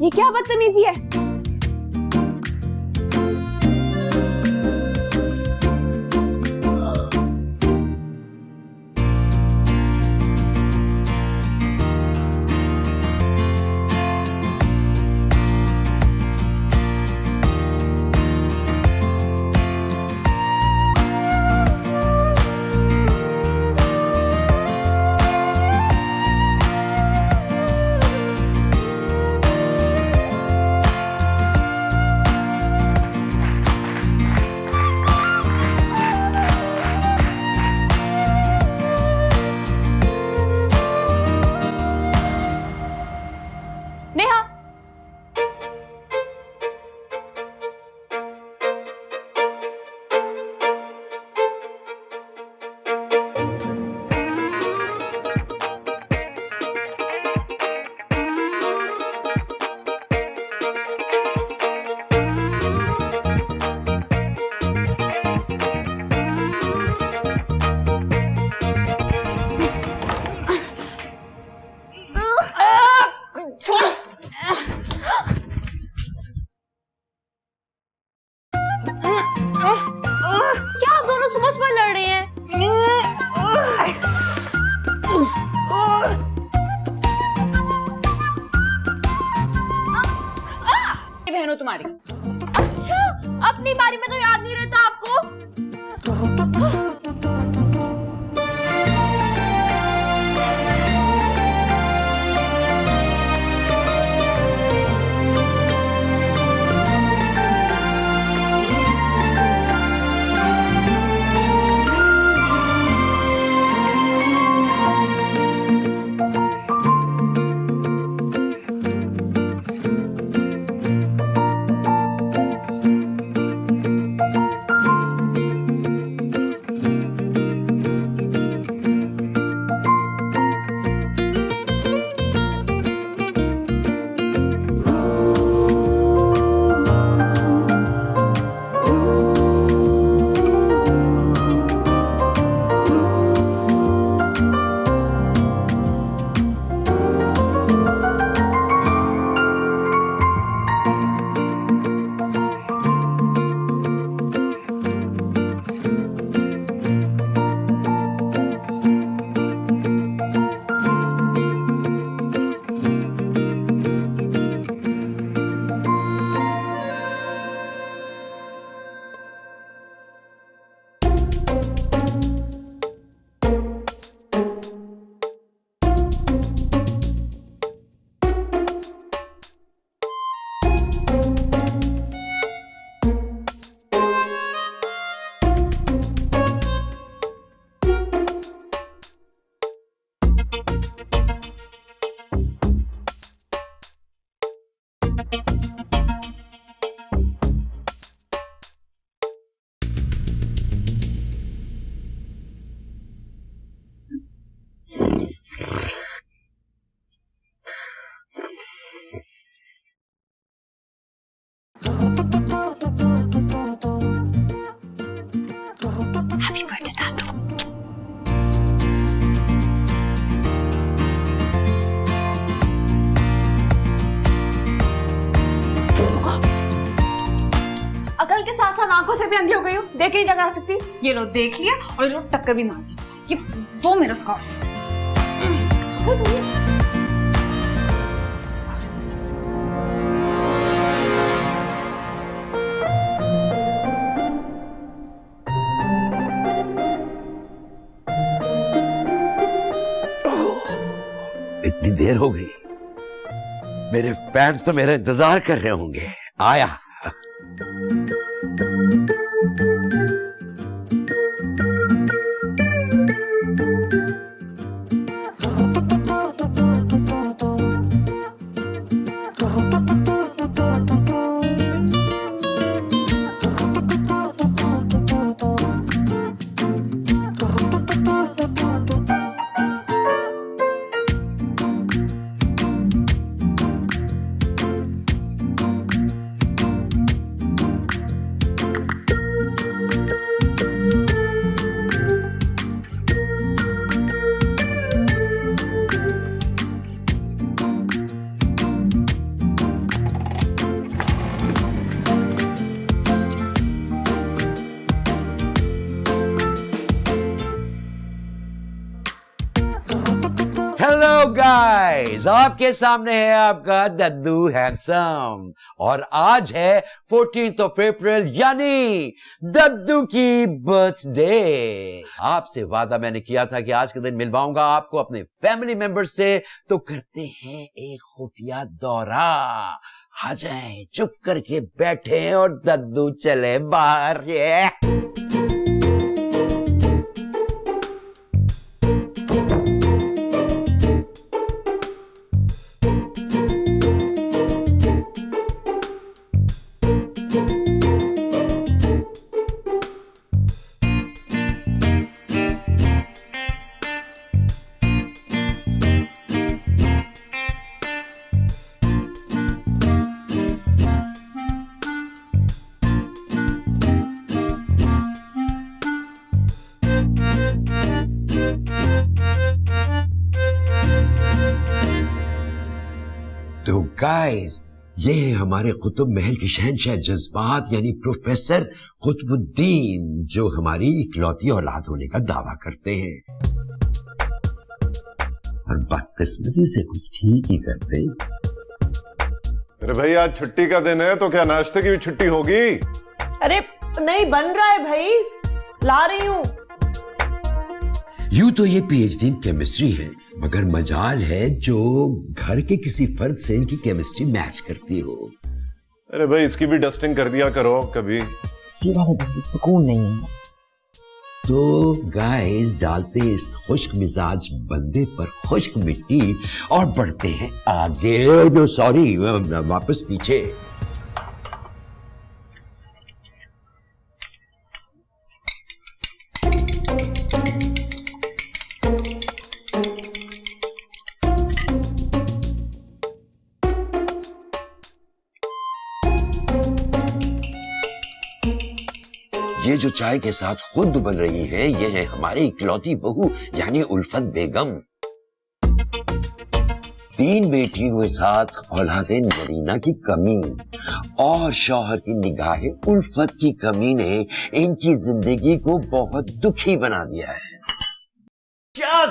ये क्या बदतमीजी है? नेहा, छोड़। क्या आप दोनों सुबह सुबह लड़ रहे हैं? बहन हो तुम्हारी। अच्छा, अपनी बारी में तो याद नहीं रहता आपको? अकल के साथ साथ आंखों से भी अंधी हो गई हूँ, देख ही नहीं टकरा सकती। ये लो देख लिया और ये लो टक्कर भी मार दी। ये दो मेरा स्कार्फ। इतनी देर हो गई, मेरे फैंस तो मेरा इंतजार कर रहे होंगे। आया। गाइस, आपके सामने है आपका दद्दू हैंडसम और आज है 14th ऑफ अप्रैल यानी दद्दू की बर्थडे। आपसे वादा मैंने किया था कि आज के दिन मिलवाऊंगा आपको अपने फैमिली मेंबर्स से, तो करते हैं एक खुफिया दौरा। आ जाएं, चुप करके बैठे और दद्दू चले बाहर। तो गाइस, ये है हमारे कुतुब महल के शहंशाह जज्बात यानी प्रोफेसर कुतुबुद्दीन, जो हमारी इकलौती औलाद होने का दावा करते हैं और बदकिस्मती से कुछ ठीक ही करते हैं। अरे भाई, आज छुट्टी का दिन है तो क्या नाश्ते की भी छुट्टी होगी? अरे नहीं, बन रहा है भाई, ला रही हूँ। यूं तो ये पीएचडी इन केमिस्ट्री है, मगर मजाल है जो घर के किसी फर्द से इनकी केमिस्ट्री मैच करती हो। अरे भाई, इसकी भी डस्टिंग कर दिया करो कभी। सुकून नहीं है। तो गाइस, डालते इस खुश्क मिजाज बंदे पर खुश्क मिट्टी और बढ़ते हैं आगे। सॉरी, वापस पीछे। ये जो चाय के साथ खुद बन रही है, ये है हमारी इकलौती बहू यानी उल्फत बेगम। 3 बेटियों के साथ औलादे नरीना की कमी और शौहर की निगाहें उल्फत की कमी ने इनकी जिंदगी को बहुत दुखी बना दिया है। क्या?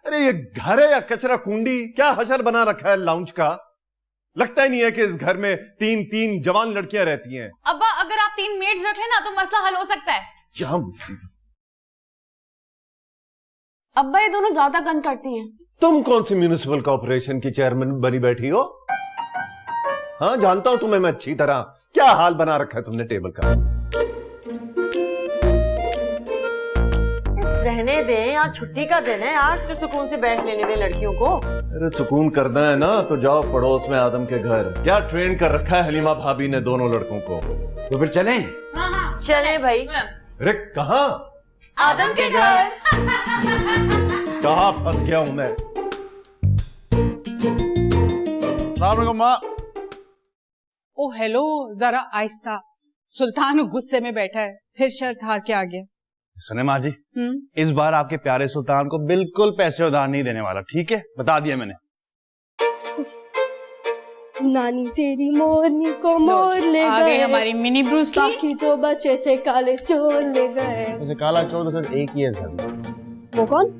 अरे ये घर है या कचरा कुंडी? क्या हशर बना रखा है लाउंज का? लगता ही नहीं है कि इस घर में 3 जवान लड़कियां रहती हैं। अब्बा, अगर आप 3 मेड्स रख लेना तो मसला हल हो सकता है। क्या मुसीबत! अब्बा ये दोनों ज्यादा गंद करती हैं। तुम कौन सी म्यूनिसिपल कॉर्पोरेशन की चेयरमैन बनी बैठी हो? हाँ, जानता हूं तुम्हें मैं अच्छी तरह। क्या हाल बना रखा है तुमने टेबल का? रहने दें, आज छुट्टी का दिन है, आज तो सुकून से बैठ लेने दें लड़कियों को। अरे सुकून करना है ना तो जाओ पड़ोस में आदम के घर। क्या ट्रेन कर रखा है हलीमा भाभी ने दोनों लड़कों को। तो फिर चलें? हाँ, चले भाई। अरे कहाँ? आदम के घर। कहाँ फंस गया हूं मैं? अस्सलाम वालेकुम माँ। ओ हेलो, जरा आहिस्ता। सुल्तान गुस्से में बैठा है, फिर शर्त हार के आ गया। सुने माँ जी, इस बार आपके प्यारे सुल्तान को बिल्कुल पैसे उधार नहीं देने वाला, ठीक है? बता दिया मैंने। नानी तेरी मोरनी को मोर ले आ गई गए, हमारी मिनी ब्रूस ली। बाकी जो बचे थे काले चोर ले गए। वैसे काला चोर तो सिर्फ एक ही है इस घर में। वो कौन?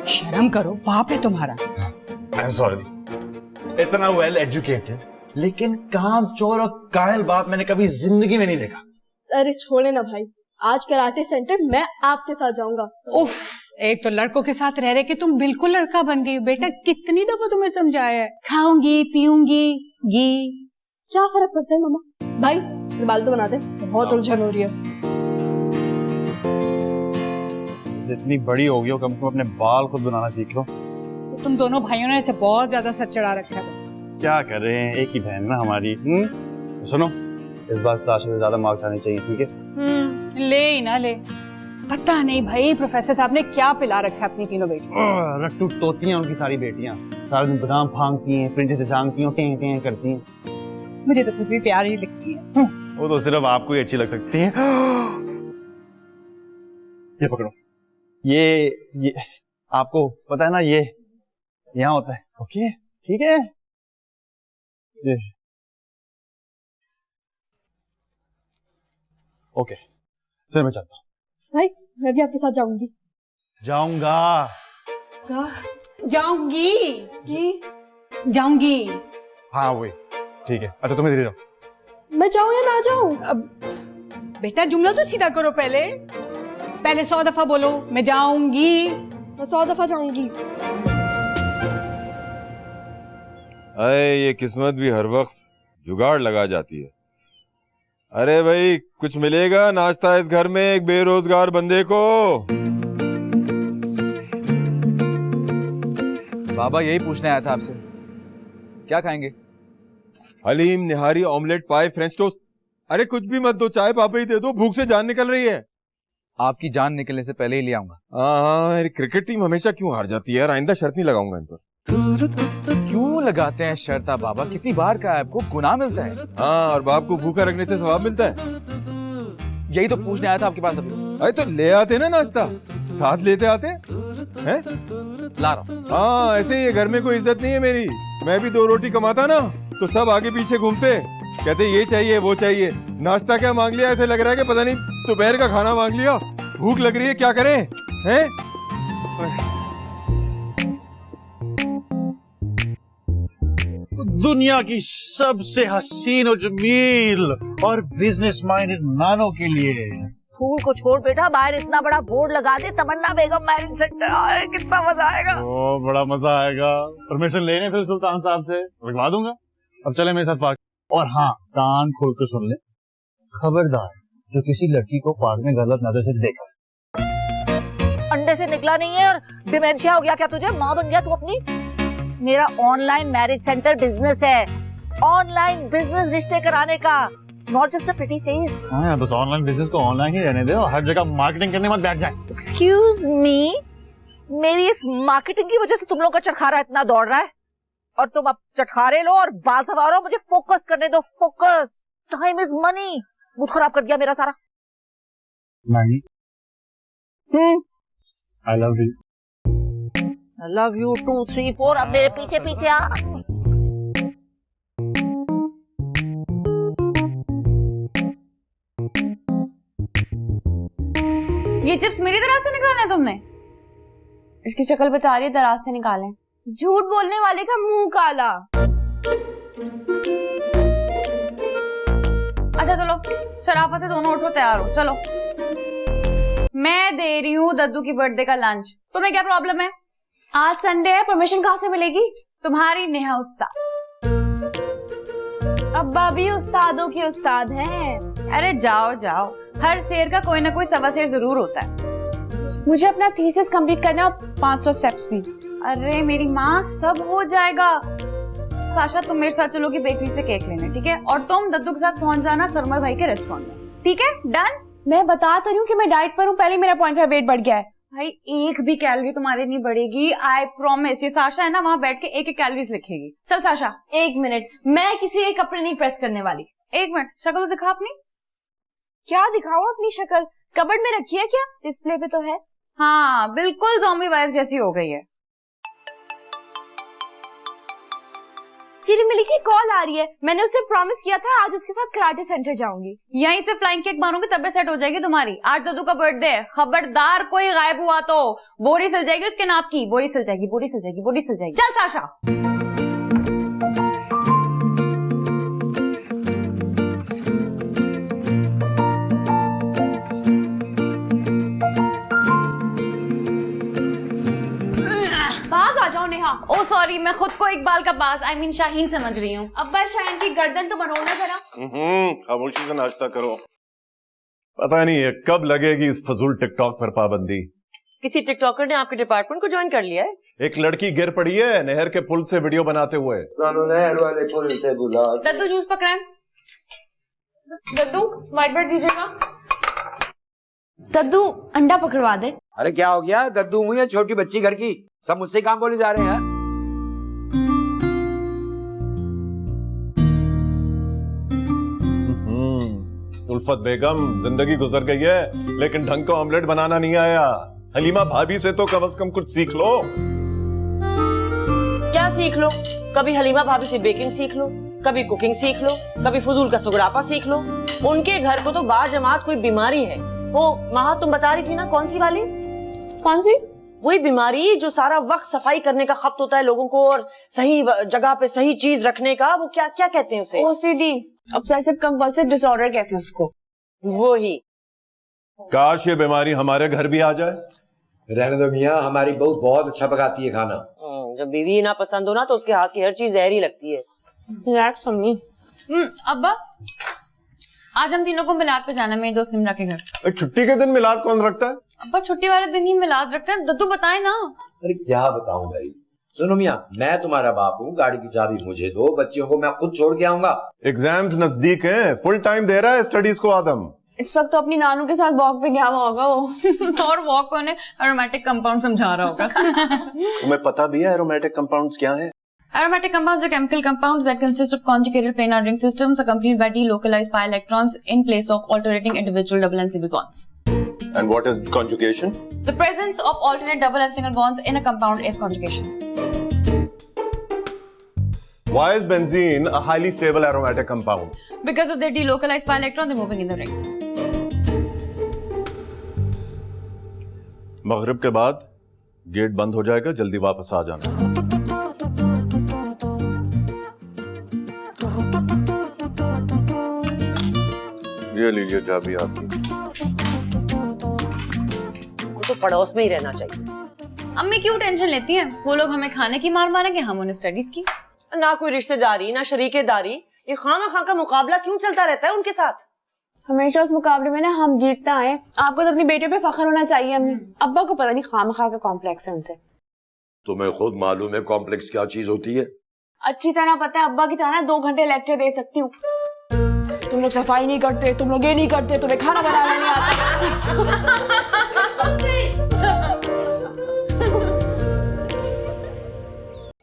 शर्म करो, बाप है तुम्हारा। I am sorry. इतना वेल एजुकेटेड लेकिन काम चोर और कायल बाप मैंने कभी जिंदगी में नहीं देखा। अरे छोड़े ना भाई, आज कराटे सेंटर मैं आपके साथ जाऊंगा। उफ, एक तो लड़कों के साथ रह रहे कि तुम बिल्कुल लड़का बन गई। बेटा कितनी दफा तुम्हें समझाया है, खाऊंगी पीऊंगी घी। क्या फर्क पड़ता है मामा? भाई बाल तो बनाते, बहुत उलझन हो रही है। इतनी बड़ी हो गई हो, कम से कम अपने बाल खुद बनाना सीख लो। तो तुम दोनों भाइयों ने ऐसे बहुत ज्यादा सर चढ़ा रखा है। क्या कर रहे हैं, एक ही बहन ना हमारी। सुनो, इस बार 700 से ज्यादा मार्क्स आने चाहिए, ठीक है? ले ही ना ले। पता नहीं भाई प्रोफेसर साहब ने क्या पिला रखा है अपनी तीनों बेटियों। रट्टू तोती हैं उनकी सारी बेटियां, सारा दिन बादाम फांगती हैं, प्रिंटे से झांकती हैं, टें करती हैं। मुझे तो खुद भी प्यारी लगती है। वो तो सिर्फ आपको ही अच्छी लग सकती है। ये पकड़ो, ये आपको पता है ना, ये यहाँ होता है। ओके, ठीक है? ये ओके, सर मैं चलता हूँ। भाई मैं भी आपके साथ जाऊंगी। जाऊंगा। कहा? जाऊंगी जी जाऊंगी। हाँ वही ठीक है। अच्छा तुम्हें धीरे रहो। मैं जाऊं या ना जाऊं? अब बेटा जुमला तो सीधा करो, पहले 100 दफा बोलो मैं जाऊंगी। मैं 100 दफा जाऊंगी। अरे ये किस्मत भी हर वक्त जुगाड़ लगा जाती है। अरे भाई कुछ मिलेगा नाश्ता इस घर में एक बेरोजगार बंदे को। बाबा यही पूछने आया था आपसे, क्या खाएंगे? हलीम, निहारी, ऑमलेट, पाए, फ्रेंच टोस्ट। अरे कुछ भी मत दो, चाय पापा ही दे दो, भूख से जान निकल रही है। आपकी जान निकलने से पहले ही ले आऊंगा। हाँ मेरी क्रिकेट टीम हमेशा क्यों हार जाती है यार, आइंदा शर्त नहीं लगाऊंगा इन पर। क्यों लगाते हैं शर्त बाबा? कितनी बार का है आपको, गुनाह मिलता है। हाँ और बाप को भूखा रखने से सवाब मिलता है। यही तो पूछने आया था आपके पास अभी। अरे तो ले आते ना नाश्ता, साथ लेते आते हैं। ला रहा हूँ। हाँ ऐसे ही घर में कोई इज्जत नहीं है मेरी। मैं भी 2 रोटी कमाता ना तो सब आगे पीछे घूमते, कहते ये चाहिए वो चाहिए। नाश्ता क्या मांग लिया, ऐसे लग रहा है कि पता नहीं दोपहर का खाना मांग लिया। भूख लग रही है, क्या करें हैं? दुनिया की सबसे हसीन और जमील और बिजनेस माइंडेड नानो के लिए फूल को छोड़ बेटा, बाहर इतना बड़ा बोर्ड लगा दे, तमन्ना बेगम मैरिज सेंटर। आए कितना मजा आएगा। ओ बड़ा मजा आएगा। परमिशन लेने फिर सुल्तान साहब से लगवा दूंगा। अब चले मेरे साथ पार्क। और हाँ कान खोल कर सुन ले, खबरदार जो किसी लड़की को पार्क में गलत नजर से देखा, अंडे से निकला नहीं है और डिमेंशिया हो गया क्या तुझे? माँ बन गया तू अपनी। मेरा ऑनलाइन मैरिज सेंटर बिजनेस है, ऑनलाइन बिजनेस रिश्ते कराने का, not just a pretty face. हाँ बस ऑनलाइन बिजनेस को ऑनलाइन ही रहने दे और हर जगह मार्केटिंग करने मत बैठ जाए। एक्सक्यूज मी, मेरी इस मार्केटिंग की वजह से तुम लोग का चटखारा इतना दौड़ रहा है और तुम अब चटखारे लो और बाल संवारो, मुझे फोकस करने दो। Focus, time is money. Mood खराब कर दिया मेरा सारा। नानी I love you. I love you 2 3 4। अब मेरे पीछे पीछे आ। ये चिप्स मेरी तरह से निकालना है तुमने? इसकी शक्ल बता रही है दराज से निकालें। झूठ बोलने वाले का मुंह काला। अच्छा चलो, शराफत से दोनों उठो, तैयार हो, चलो। मैं दे रही हूँ दद्दू की बर्थडे का लंच, तुम्हें क्या प्रॉब्लम है? आज संडे है, परमिशन कहाँ से मिलेगी? तुम्हारी नेहा उस्ताद। अब्बा भी उस्तादों के उस्ताद हैं। अरे जाओ जाओ, हर शेर का कोई ना कोई सवा शेर जरूर होता है। मुझे अपना थीसिस कंप्लीट करना है, 500 स्टेप्स भी। अरे मेरी माँ, सब हो जाएगा। साशा तुम मेरे साथ चलोगी बेकरी से केक लेने, ठीक है? और तुम दद्दू के साथ पहुंच जाना सरमद भाई के रेस्टोरेंट में, ठीक है? डन? मैं बता तो रही हूँ कि मैं डाइट पर हूँ, पहले मेरा 0.5 वेट बढ़ गया है। भाई एक भी कैलोरी तुम्हारी नहीं बढ़ेगी, आई प्रॉमिस। ये साशा है ना, वहाँ बैठ के एक कैलोरीज लिखेगी। चल साशा। 1 मिनट, मैं किसी के कपड़े नहीं प्रेस करने वाली। 1 मिनट, शक्ल तो दिखा अपनी। क्या दिखाऊं अपनी शक्ल? कबर्ड में रखी है क्या? डिस्प्ले पे तो है। हाँ बिल्कुल ज़ॉम्बी वायरस जैसी हो गई है। चिली की कॉल आ रही है, मैंने उससे प्रॉमिस किया था आज उसके साथ कराटे सेंटर जाऊंगी। यहीं से फ्लाइंग किक मारूंगी तब सेट हो जाएगी तुम्हारी। आज दद्दू का बर्थडे है, खबरदार कोई गायब हुआ तो बोरी सिल जाएगी उसके नाप की। बोरी सिल जाएगी, बोरी सिल जाएगी, बोरी सिल जाएगी। चल साशा। आ जाओ नेहा। ओ सॉरी, मैं खुद को इकबाल का बाज आई मीन शाहीन समझ रही हूँ। अब्बा शाहीन की गर्दन तो बनोना जरा। खामोशी से नाश्ता करो। पता नहीं है कब लगेगी इस फजूल टिकटॉक पर पाबंदी। किसी टिकटॉकर ने आपके डिपार्टमेंट को ज्वाइन कर लिया है? एक लड़की गिर पड़ी है नहर के पुल से वीडियो बनाते हुए। दद्दू जूस पकड़ाएं। दद्दू व्हाइट ब्रेड दीजिएगा। दद्दू अंडा पकड़वा दे। अरे क्या हो गया? दद्दू हुई है छोटी बच्ची घर की, सब मुझसे काम बोले जा रहे हैं। उल्फत बेगम, जिंदगी गुजर गई है लेकिन ढंग का ऑमलेट बनाना नहीं आया। हलीमा भाभी से तो कम से कम कुछ सीख लो। क्या सीख लो? कभी हलीमा भाभी से बेकिंग सीख लो, कभी कुकिंग सीख लो, कभी फजूल का सुगड़ापा सीख लो। उनके घर को तो बाजमात कोई बीमारी है। वो महा तुम बता रही थी ना, कौन सी वाली? कौन सी? वही बीमारी जो सारा वक्त सफाई करने का खप्त होता है लोगों को और सही जगह पे सही चीज रखने का, वो क्या क्या कहते हैं उसे? OCD, ऑब्सेसिव कंपल्सिव डिसऑर्डर कहते हैं उसको। वो ही। काश ये बीमारी हमारे घर भी आ जाए। रहने दो मियाँ, हमारी बहू बहुत अच्छा पकाती है खाना। जब बीवी ना पसंद हो ना तो उसके हाथ की हर चीज जहरी लगती है। Relax mummy. अब्बा, आज हम तीनों को मिलाद पे जाना है मेरे दोस्त निमरा के घर। छुट्टी के दिन मिलाद कौन रखता है? अब्बा छुट्टी वाले दिन ही मिलाद रखते हैं, दद्दू बताए ना। अरे क्या बताऊं भाई। सुनो मियाँ, मैं तुम्हारा बाप हूँ, गाड़ी की चाबी मुझे दो, बच्चों को मैं खुद छोड़ के आऊंगा। एग्जाम्स नजदीक हैं, फुल टाइम दे रहा है स्टडीज को आदम। इस वक्त तो अपनी नानू के साथ वॉक पे गया हुआ होगा वो और वॉक को उन्हें एरोमेटिक कंपाउंड समझा रहा होगा। तुम्हें पता भी है एरोमेटिक कंपाउंड्स क्या हैं? Aromatic compounds are chemical compounds that consist of conjugated planar ring systems accompanied by delocalized pi electrons in place of alternating individual double and single bonds. And what is conjugation? The presence of alternate double and single bonds in a compound is conjugation. Why is benzene a highly stable aromatic compound? Because of their delocalized pi electrons they're moving in the ring. मगरिब के बाद gate बंद हो जाएगा, जल्दी वापस आ जाना। ये लीजिए चाबी आपकी। तो पड़ोस में ही रहना चाहिए। अम्मी क्यों टेंशन लेती हैं? वो लोग हमें खाने की मार मारेंगे, हम उन्हें स्टडीज की। ना कोई रिश्तेदारी ना शरीकेदारी, ये खामा का मुकाबला क्यों चलता रहता है उनके साथ? हमेशा उस मुकाबले में ना हम जीतता है। आपको तो अपनी बेटे पे फख्र होना चाहिए अम्मी। अब्बा को पता नहीं खामा का कॉम्प्लेक्स है उनसे। तुम्हें खुद मालूम है कॉम्प्लेक्स क्या चीज होती है? अच्छी तरह पता है, अब्बा की तरह 2 घंटे लेक्चर दे सकती हूँ। तुम लोग सफाई नहीं करते, तुम लोग ये नहीं करते, तुम्हें खाना बनाना नहीं आता।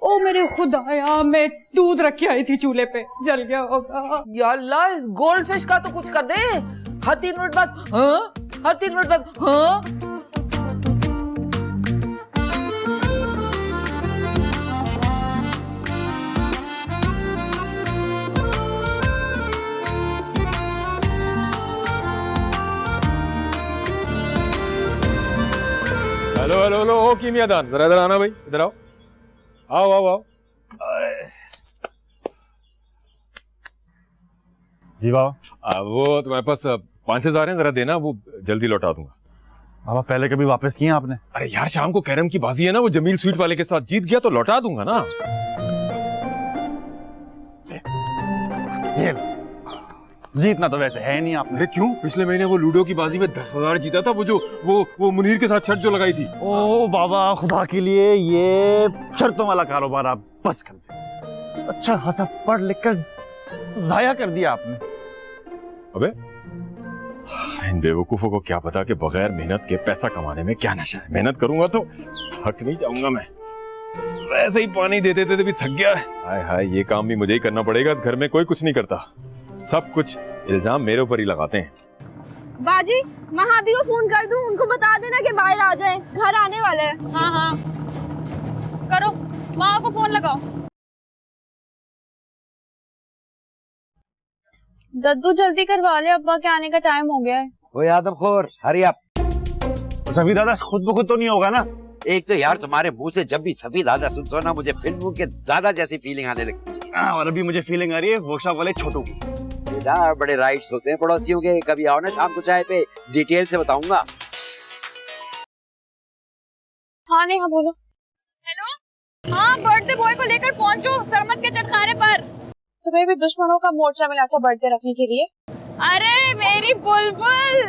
ओ मेरे खुदाया, मैं दूध रख के आई थी चूल्हे पे, जल गया होगा। या अल्लाह, इस गोल्ड फिश का तो कुछ कर दे। हर 3 मिनट बाद हाँ, हर 3 मिनट बाद हाँ। हेलो हेलो हेलो, ओ कीमियादान, जरा इधर आना भाई, इधर आओ। आओ आओ आओ। जी बाबा, वो तुम्हारे पास 5 हजार हैं, जरा देना, वो जल्दी लौटा दूंगा। बाबा पहले कभी वापस किए आपने? अरे यार, शाम को कैरम की बाजी है ना, वो जमील स्वीट वाले के साथ जीत गया तो लौटा दूंगा ना। ये जीतना तो वैसे है नहीं आपने। अरे क्यों? पिछले महीने वो लूडो की बाजी में 10,000 जीता था, वो मुनीर के साथ शर्त जो लगाई थी। ओ बाबा, खुदा के लिए ये शर्तों वाला कारोबार आप बस कर दे। अच्छा खासा पढ़ लिख कर जाया कर दिया आपने। अबे इन बेवकूफों को क्या पता कि बगैर मेहनत के पैसा कमाने में क्या नशा है। मेहनत करूंगा तो थक नहीं जाऊंगा मैं। वैसे ही पानी दे देते भी थक गया। हाय हाय, ये काम भी मुझे ही करना पड़ेगा। इस घर में कोई कुछ नहीं करता, सब कुछ इल्जाम मेरे ऊपर ही लगाते हैं। बाजी, महाबी को फोन कर दूं, उनको बता देना कि बाहर आ जाएं, घर आने वाला है। हाँ हाँ करो, माँ को फोन लगाओ। दद्दू जल्दी करवा ले, अब्बा के आने का टाइम हो गया है। ओए आदमखोर, हरी अप। सफी दादा खुद ब खुद तो नहीं होगा ना? एक तो यार तुम्हारे मुंह से जब भी सफी दादा सुनते हो ना, मुझे फिल्मों के दादा जैसी फीलिंग आने लगती है। और अभी मुझे फीलिंग आ रही है वर्कशॉप वाले छोटू की। बेटा बड़े राइट्स होते हैं पड़ोसियों के, कभी आओ ना शाम को चाय पे, डिटेल से बताऊंगा। हाँ नेहा बोलो। हेलो, हाँ बर्थडे बॉय को लेकर पहुंचो सरमत के चटखारे पर। तुम्हें भी दुश्मनों का मोर्चा मिला था बर्थडे रखने के लिए। अरे मेरी बुलबुल,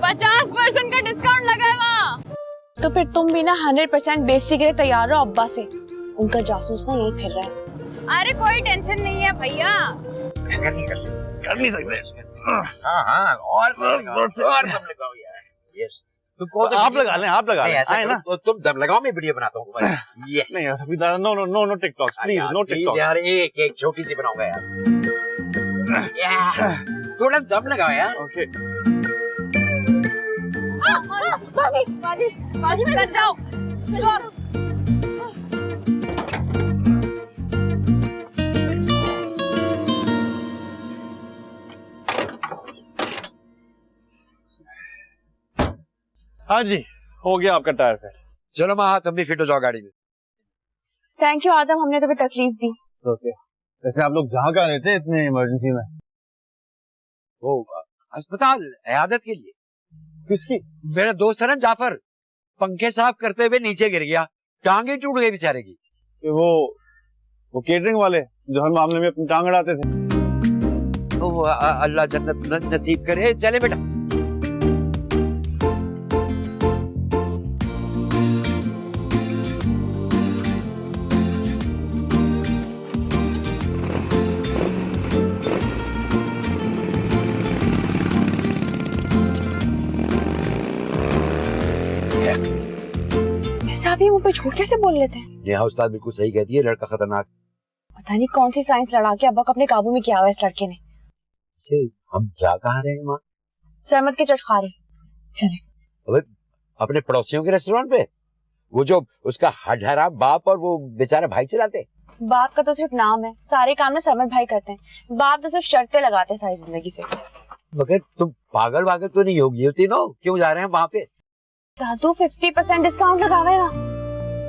50% का डिस्काउंट लगा है वहाँ। तो फिर तुम भी ना 100% बेइज्जती के लिए तैयार रहो अब्बा से। उनका जासूस ना यहीं फिर रहा है। अरे कोई टेंशन नहीं है भैया, कर नहीं सकते। हाँ हाँ, और तुम लगाओ यार। यस, आप लगा लें, आप लगा लें। आए ना, तुम दम लगाओ, मैं वीडियो बनाता हूँ। नहीं यार सफी दादा, no no no no TikToks please, no TikToks यार। एक छोटी सी बनाऊंगा यार। थोड़ा दम लगाओ यार। ओके। बाजी में लग जाओ। हाँ जी, हो गया आपका टायर फिट। चलो माँ, तुम भी फिट हो जाओ गाड़ी में। थैंक यू आदम, हमने तुम्हें तकलीफ दी। ओके। वैसे आप लोग जहाँ कहाँ रहते इतने इमरजेंसी में? वो अस्पताल इयादत के लिए। किसकी? मेरा दोस्त है ना जाफर, पंखे साफ करते हुए नीचे गिर गया, टांगे टूट गई बेचारे की। वो केटरिंग वाले जो हर मामले में अपनी टांग अड़ाते थे। अल्लाह जन्नत नसीब करे। चले बेटा। ऐसा भी मुंह पे झूठ कैसे बोल लेते हैं? नेहा उस्ताद बिल्कुल सही कहती है, लड़का खतरनाक। पता नहीं कौन सी साइंस लड़ा के अब्बा को अपने काबू में किया हुआ इस लड़के ने। से हम जा कहाँ रहे हैं माँ? सरमत के चट खा रहे। चले। अबे अपने पड़ोसियों के रेस्टोरेंट पे, वो जो उसका हडहरा बाप और वो बेचारा भाई चलाते। बाप का तो सिर्फ नाम है, सारे काम में सरमत भाई करते हैं। बाप तो सिर्फ शर्तें लगाते सारी जिंदगी से। मगर तुम पागल तो नहीं होगी होती नो, क्यों जा रहे हैं वहाँ पे? दादू 50% डिस्काउंट लगावेगा।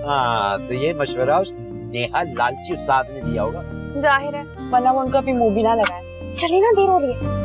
हाँ, तो ये मशवरा उस नेहा लालची उस्ताद ने दिया होगा। जाहिर है, वरना वो उनका भी मुंह भी ना लगाए। चलिए ना, देर हो रही है।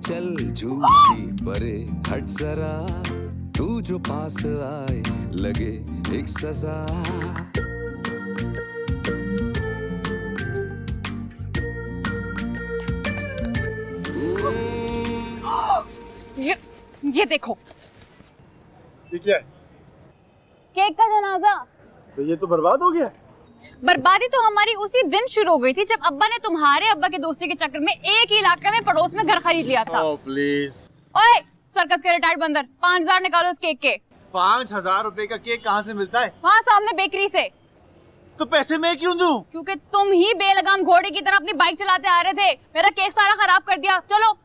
चल झूठी परे हट जरा, तू जो पास आए लगे एक सजा। ये देखो, ये क्या है? केक का जनाजा। तो ये तो बर्बाद हो गया। बर्बादी तो हमारी उसी दिन शुरू हो गई थी जब अब्बा ने तुम्हारे अब्बा के दोस्ती के चक्कर में एक ही इलाके में पड़ोस में घर खरीद लिया था। प्लीज। ओए सर्कस के रिटायर्ड बंदर, 5000 निकालो इस केक के। 5000 रुपए का केक कहाँ से मिलता है? वहाँ सामने बेकरी से। तो पैसे मैं क्यों दूं? क्योंकि तुम ही बेलगाम घोड़े की तरह अपनी बाइक चलाते आ रहे थे, मेरा केक सारा खराब कर दिया। चलो।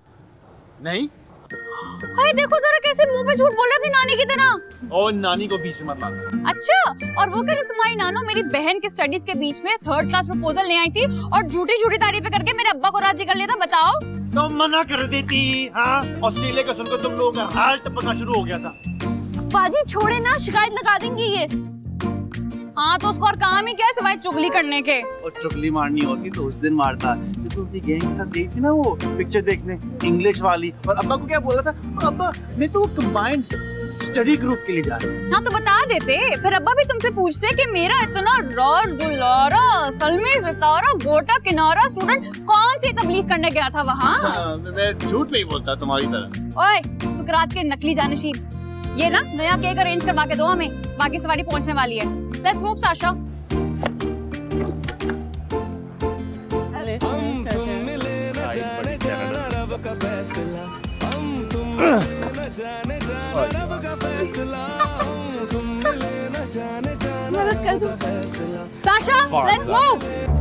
नहीं। हाय देखो जरा कैसे मुंह पे झूठ बोल रही थी नानी की तरह। और नानी को बीच में मत लाना। अच्छा, और वो कह रही तुम्हारी नानो मेरी बहन के स्टडीज के बीच में 3rd क्लास प्रपोजल ले आई थी और झूठी तारीफें करके मेरे अब्बा को राजी कर लिया था। बताओ। तो मना कर देती। हाँ, ऑस्ट्रेलिया का सुनकर तुम लोगों का हाल टपकना शुरू हो गया था। बाजी छोड़े ना, शिकायत लगा देंगे ये। हाँ तो उसको और काम ही क्या है सिवाय चुगली करने के। और चुगली मारनी होती तो उस दिन मारता जब तुम अपनी गैंग के साथ गई थी ना वो पिक्चर देखने, इंग्लिश वाली। और अब्बा को क्या बोला था? अब्बा मैं तो कंबाइंड स्टडी ग्रुप के लिए जा रहा हूँ। हाँ तो बता देते, फिर अब्बा भी तुमसे पूछते कि मेरा इतना राज दुलारा सलमी सितारा गोटा किनारा स्टूडेंट कौन सी तबलीग करने गया था वहाँ। मैं झूठ नहीं बोलता तुम्हारी तरह। ओए सुकरात के नकली जानशीन, ये ना नया केक अरेंज करवा के दो हमें, बाकी सवारी पहुँचने वाली है। Let's move Sasha. हम तुम मिले न जाने जाना रब का फैसला, हम तुम मिले न जाने जाना रब का फैसला, हम तुम मिले न जाने जाना रब का फैसला। Sasha, let's move.